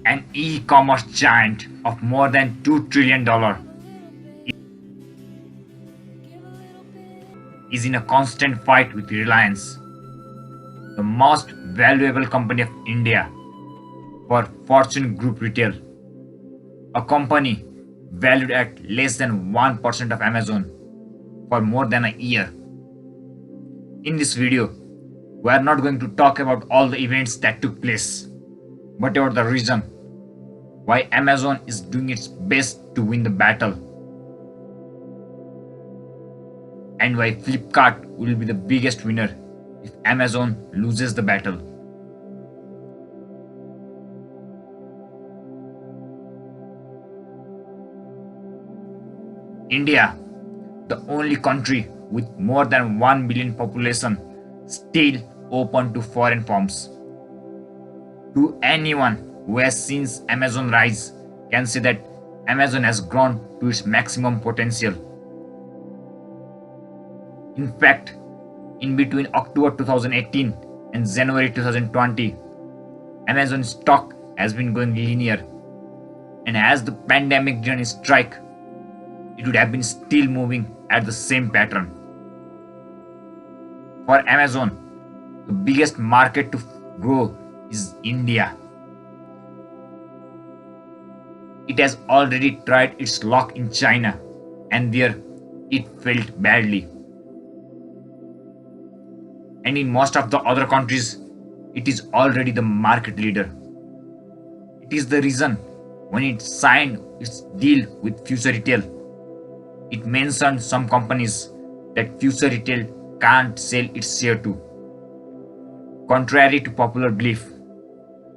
An e-commerce giant of more than $2 trillion is in a constant fight with Reliance, the most valuable company of India for Fortune Group Retail, a company valued at less than 1% of Amazon for more than a year. In this video, we are not going to talk about all the events that took place, but about the reason why Amazon is doing its best to win the battle, and why Flipkart will be the biggest winner if Amazon loses the battle. India, the only country with more than 1 billion population, still open to foreign firms. To anyone who has seen Amazon rise can say that Amazon has grown to its maximum potential. In fact, in between October 2018 and January 2020, Amazon stock has been going linear, and as the pandemic didn't strike, it would have been still moving at the same pattern. For Amazon, the biggest market to grow is India. It has already tried its luck in China, and there it failed badly. And in most of the other countries, it is already the market leader. It is the reason when it signed its deal with Future Retail, it mentioned some companies that Future Retail can't sell its share to. Contrary to popular belief,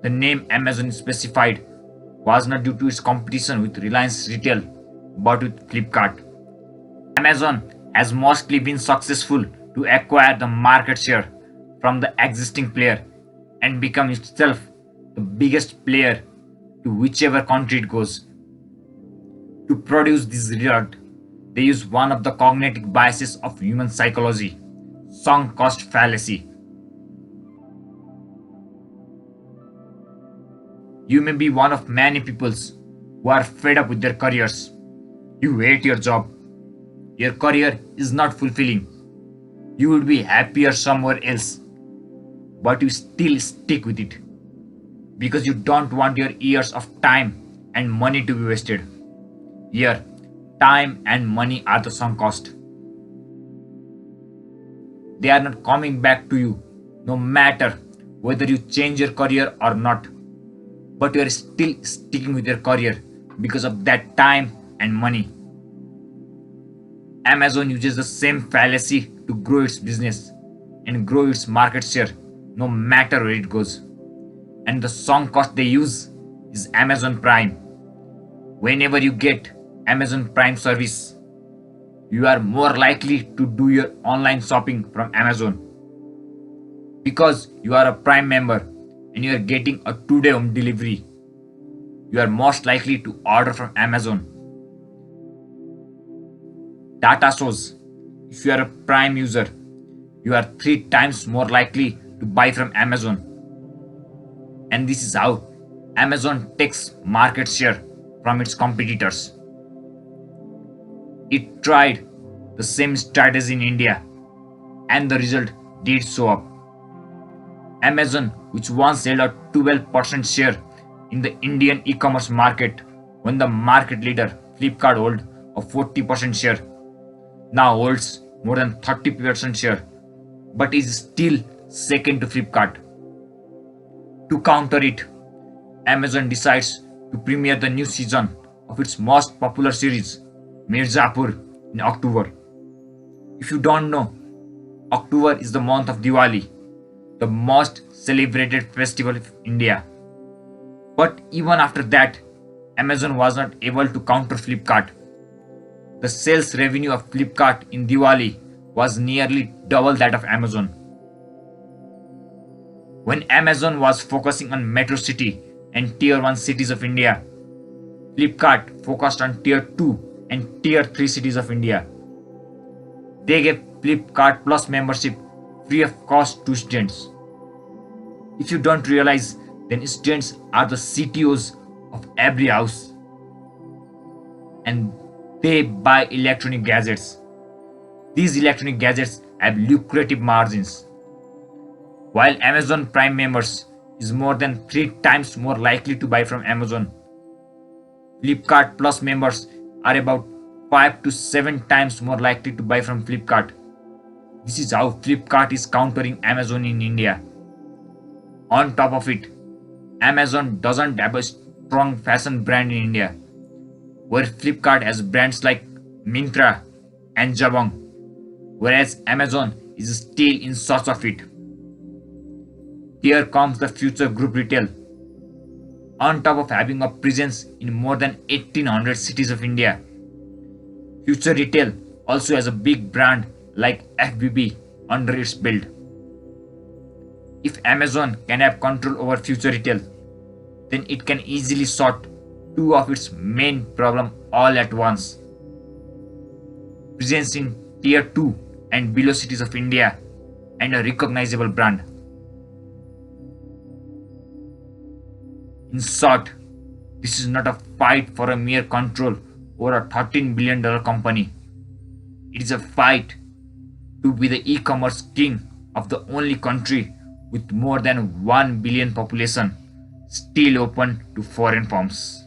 the name Amazon specified was not due to its competition with Reliance Retail, but with Flipkart. Amazon has mostly been successful to acquire the market share from the existing player and become itself the biggest player to whichever country it goes. To produce this result, they use one of the cognitive biases of human psychology, sunk cost fallacy. You may be one of many people who are fed up with their careers. You hate your job. Your career is not fulfilling. You would be happier somewhere else, but you still stick with it because you don't want your years of time and money to be wasted. Here, time and money are the sunk cost. They are not coming back to you no matter whether you change your career or not, but you are still sticking with your career because of that time and money. Amazon uses the same fallacy to grow its business and grow its market share no matter where it goes. And the sunk cost they use is Amazon Prime. Whenever you get Amazon Prime service, you are more likely to do your online shopping from Amazon. Because you are a Prime member and you are getting a 2-day home delivery, you are most likely to order from Amazon. Data shows if you are a Prime user, you are 3 times more likely to buy from Amazon. And this is how Amazon takes market share from its competitors. It tried the same strategy in India, and the result did show up. Amazon, which once held a 12% share in the Indian e-commerce market when the market leader Flipkart held a 40% share, now holds more than 30% share, but is still second to Flipkart. To counter it, Amazon decides to premiere the new season of its most popular series, Mirzapur, in October. If you don't know, October is the month of Diwali, the most celebrated festival of India. But even after that, Amazon was not able to counter Flipkart. The sales revenue of Flipkart in Diwali was nearly double that of Amazon. When Amazon was focusing on Metro City and Tier 1 cities of India, Flipkart focused on Tier 2 and Tier 3 cities of India. They gave Flipkart Plus membership free of cost to students. If you don't realize, then students are the CTOs of every house, and they buy electronic gadgets. These electronic gadgets have lucrative margins. While Amazon Prime members is more than 3 times more likely to buy from Amazon, Flipkart Plus members are about 5 to 7 times more likely to buy from Flipkart. This is how Flipkart is countering Amazon in India. On top of it, Amazon doesn't have a strong fashion brand in India, where Flipkart has brands like Myntra and Jabong, whereas Amazon is still in search of it. Here comes the Future Group Retail. On top of having a presence in more than 1800 cities of India, Future Retail also has a big brand like FBB under its belt. If Amazon can have control over Future Retail, then it can easily sort two of its main problems all at once: presence in tier 2 and below cities of India, and a recognizable brand. In short, this is not a fight for a mere control over a $13 billion company. It is a fight to be the e-commerce king of the only country with more than 1 billion population still open to foreign firms.